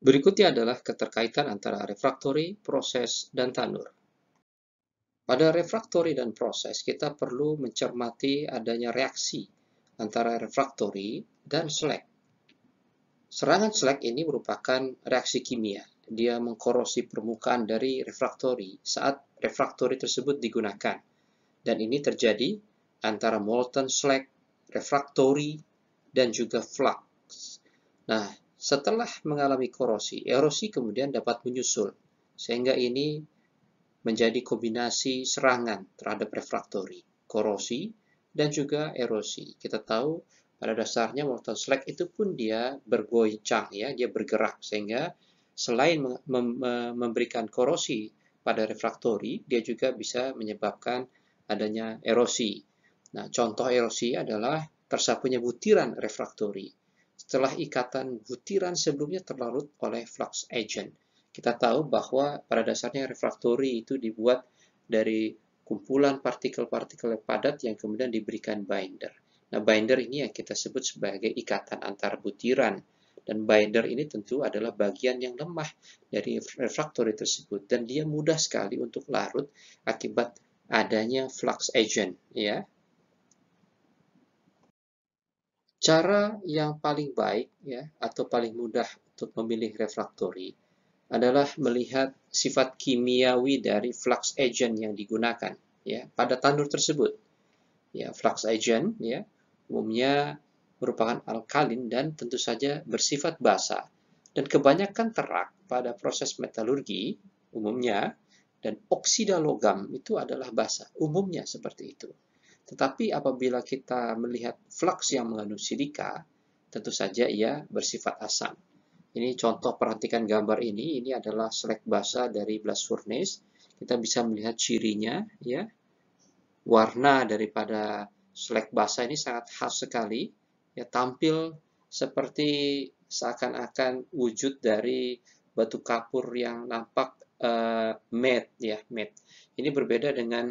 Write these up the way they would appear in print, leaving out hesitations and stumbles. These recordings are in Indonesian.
Berikutnya adalah keterkaitan antara refraktori, proses, dan tanur. Pada refraktori dan proses, kita perlu mencermati adanya reaksi antara refraktori dan slag. Serangan slag ini merupakan reaksi kimia. Dia mengkorosi permukaan dari refraktori saat refraktori tersebut digunakan. Dan ini terjadi antara molten slag, refraktori, dan juga flux. Nah, setelah mengalami korosi, erosi kemudian dapat menyusul. Sehingga ini menjadi kombinasi serangan terhadap refraktori, korosi, dan juga erosi. Kita tahu pada dasarnya molten slag itu pun dia bergoncang, ya, dia bergerak, sehingga selain memberikan korosi pada refraktori, dia juga bisa menyebabkan adanya erosi. Nah, contoh erosi adalah tersapunya butiran refraktori setelah ikatan butiran sebelumnya terlarut oleh flux agent. Kita tahu bahwa pada dasarnya refraktori itu dibuat dari kumpulan partikel-partikel padat yang kemudian diberikan binder. Nah, binder ini yang kita sebut sebagai ikatan antar butiran. Dan binder ini tentu adalah bagian yang lemah dari refraktori tersebut. Dan dia mudah sekali untuk larut akibat adanya flux agent, ya. Cara yang paling baik, ya, atau paling mudah untuk memilih refraktori adalah melihat sifat kimiawi dari flux agent yang digunakan, ya, pada tandur tersebut. Ya, flux agent, ya, umumnya merupakan alkalin dan tentu saja bersifat basa. Dan kebanyakan terak pada proses metalurgi umumnya dan oksida logam itu adalah basa. Umumnya seperti itu. Tetapi apabila kita melihat flux yang mengandung silika, tentu saja ia bersifat asam. Ini contoh, perhatikan gambar ini adalah slag basa dari blast furnace. Kita bisa melihat cirinya, ya. Warna daripada slag basa ini sangat khas sekali, ya, tampil seperti seakan-akan wujud dari batu kapur yang nampak matte, ya, matte. Ini berbeda dengan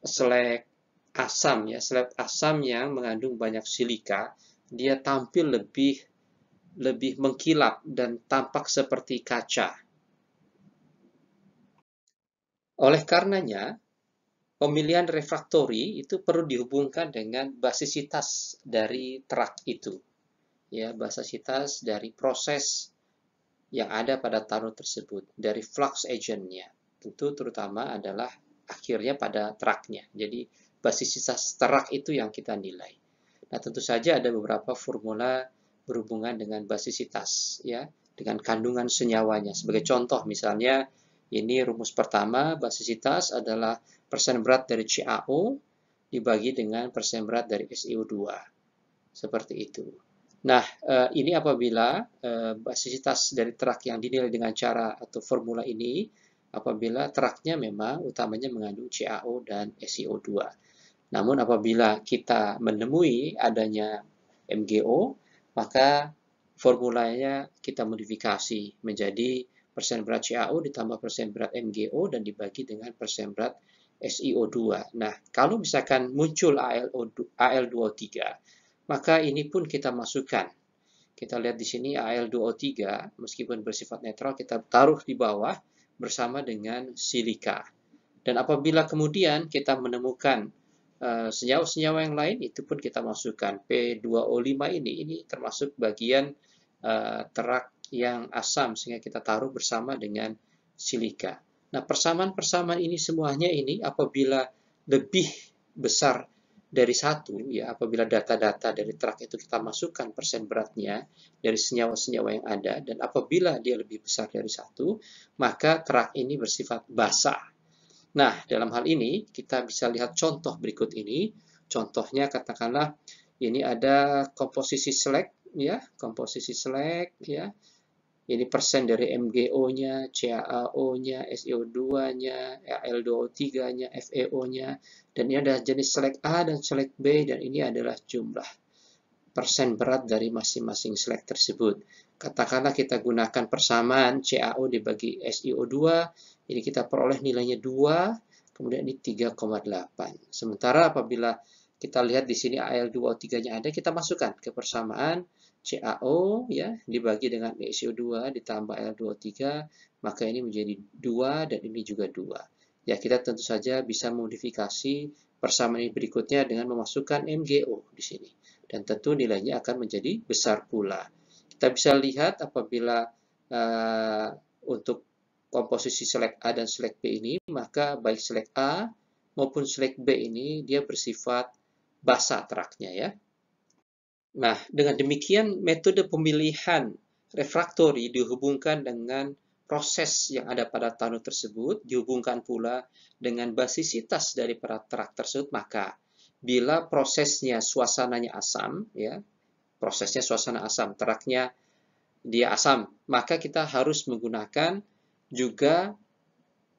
slag asam, ya, slag asam yang mengandung banyak silika. Dia tampil lebih mengkilap dan tampak seperti kaca. Oleh karenanya, pemilihan refraktori itu perlu dihubungkan dengan basisitas dari terak itu. Ya, basisitas dari proses yang ada pada tanur tersebut, dari flux agent-nya. Tentu terutama adalah akhirnya pada teraknya. Jadi, basisitas terak itu yang kita nilai. Nah, tentu saja ada beberapa formula berhubungan dengan basisitas, ya, dengan kandungan senyawanya. Sebagai contoh, misalnya, ini rumus pertama, basisitas adalah persen berat dari CaO dibagi dengan persen berat dari SiO2. Seperti itu. Nah, ini apabila basisitas dari terak yang dinilai dengan cara atau formula ini, apabila teraknya memang utamanya mengandung CaO dan SiO2. Namun apabila kita menemui adanya MgO, maka formulanya kita modifikasi menjadi persen berat CaO ditambah persen berat MgO dan dibagi dengan persen berat SiO2. Nah, kalau misalkan muncul Al2O3, maka ini pun kita masukkan. Kita lihat di sini Al2O3, meskipun bersifat netral, kita taruh di bawah bersama dengan silika. Dan apabila kemudian kita menemukan senyawa-senyawa yang lain, itu pun kita masukkan. P2O5 ini termasuk bagian terak yang asam, sehingga kita taruh bersama dengan silika. Nah, persamaan-persamaan ini semuanya ini apabila lebih besar dari satu, ya, apabila data-data dari terak itu kita masukkan persen beratnya dari senyawa-senyawa yang ada, dan apabila dia lebih besar dari satu, maka terak ini bersifat basa. Nah, dalam hal ini kita bisa lihat contoh berikut ini. Contohnya katakanlah ini ada komposisi slag, ya, komposisi slag, ya. Ini persen dari MgO-nya, CaO-nya, SiO2-nya, Al2O3-nya, FeO-nya, dan ini ada jenis slag A dan slag B, dan ini adalah jumlah persen berat dari masing-masing slag tersebut. Katakanlah kita gunakan persamaan CaO dibagi SiO2, ini kita peroleh nilainya 2, kemudian ini 3,8. Sementara apabila kita lihat di sini Al2O3-nya ada, kita masukkan ke persamaan CaO ya, dibagi dengan CO2 ditambah Al2O3, maka ini menjadi 2 dan ini juga 2. Ya, kita tentu saja bisa modifikasi persamaan ini berikutnya dengan memasukkan MgO di sini. Dan tentu nilainya akan menjadi besar pula. Kita bisa lihat apabila untuk komposisi selek A dan selek B ini, maka baik selek A maupun selek B ini dia bersifat basa teraknya ya. Nah, dengan demikian metode pemilihan refraktori dihubungkan dengan proses yang ada pada tanur tersebut, dihubungkan pula dengan basisitas dari para terak tersebut, maka bila prosesnya suasananya asam, ya, prosesnya suasana asam, teraknya dia asam, maka kita harus menggunakan juga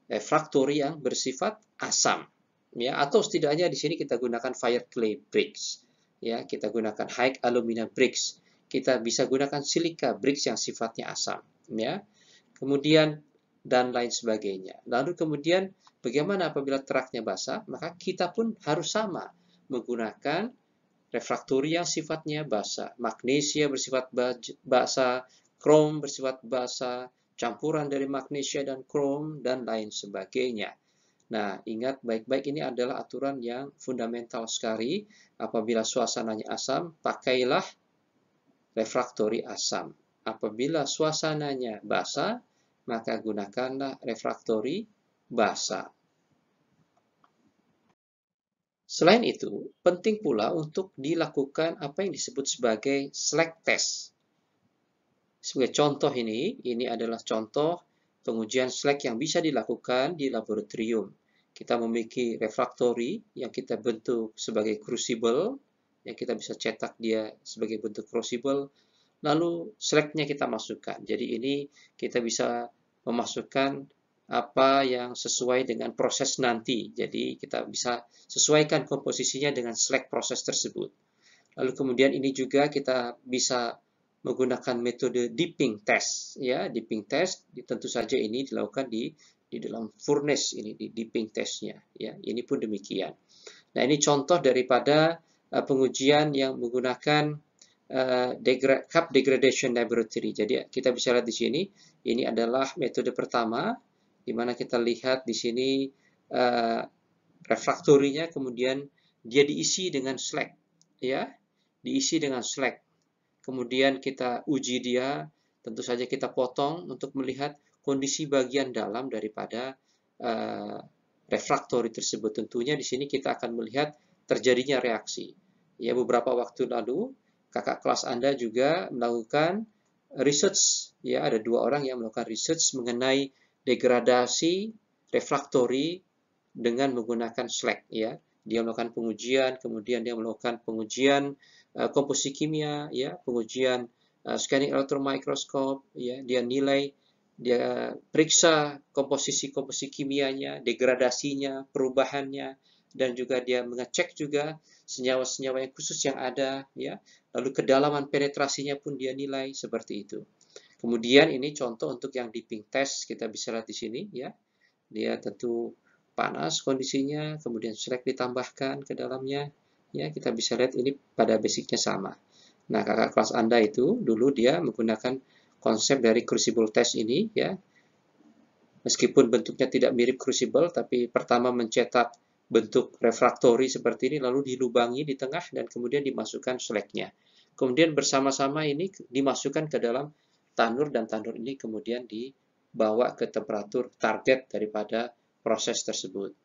refraktori yang bersifat asam, ya, atau setidaknya di sini kita gunakan fire clay bricks. Ya, kita gunakan high alumina bricks, kita bisa gunakan silica bricks yang sifatnya asam, ya. Kemudian dan lain sebagainya. Lalu kemudian bagaimana apabila teraknya basah? Maka kita pun harus sama menggunakan refraktori yang sifatnya basah. Magnesia bersifat basah, krom bersifat basah, campuran dari magnesia dan krom dan lain sebagainya. Nah, ingat baik-baik, ini adalah aturan yang fundamental sekali. Apabila suasananya asam, pakailah refraktori asam. Apabila suasananya basa, maka gunakanlah refraktori basa. Selain itu, penting pula untuk dilakukan apa yang disebut sebagai slack test. Sebagai contoh ini adalah contoh pengujian slack yang bisa dilakukan di laboratorium. Kita memiliki refraktori yang kita bentuk sebagai crucible, yang kita bisa cetak dia sebagai bentuk crucible, lalu slack-nya kita masukkan. Jadi ini kita bisa memasukkan apa yang sesuai dengan proses nanti. Jadi kita bisa sesuaikan komposisinya dengan slack proses tersebut. Lalu kemudian ini juga kita bisa menggunakan metode dipping test, ya. Dipping test tentu saja ini dilakukan di dalam furnace ini, di dipping testnya, ya. Ini pun demikian. Nah, ini contoh daripada pengujian yang menggunakan cup degradation laboratory. Jadi kita bisa lihat di sini, ini adalah metode pertama, di mana kita lihat di sini refraktorinya, kemudian dia diisi dengan slag, ya, diisi dengan slag. Kemudian kita uji dia, tentu saja kita potong untuk melihat kondisi bagian dalam daripada refraktori tersebut. Tentunya di sini kita akan melihat terjadinya reaksi. Ya, beberapa waktu lalu kakak kelas Anda juga melakukan research, ya, ada 2 orang yang melakukan research mengenai degradasi refraktori dengan menggunakan slag, ya. Dia melakukan pengujian, kemudian dia melakukan pengujian komposisi kimia, ya, pengujian scanning electron microscope, ya, dia nilai, dia periksa komposisi kimianya, degradasinya, perubahannya, dan juga dia mengecek juga senyawa-senyawa yang khusus yang ada, ya. Lalu kedalaman penetrasinya pun dia nilai seperti itu. Kemudian ini contoh untuk yang dipping test, kita bisa lihat di sini, ya. Dia tentu panas kondisinya, kemudian slag ditambahkan ke dalamnya, ya. Kita bisa lihat ini pada basicnya sama. Nah, kakak kelas Anda itu dulu dia menggunakan konsep dari crucible test ini, ya. Meskipun bentuknya tidak mirip crucible, tapi pertama mencetak bentuk refraktori seperti ini, lalu dilubangi di tengah dan kemudian dimasukkan slag-nya. Kemudian bersama-sama ini dimasukkan ke dalam tanur, dan tanur ini kemudian dibawa ke temperatur target daripada proses tersebut.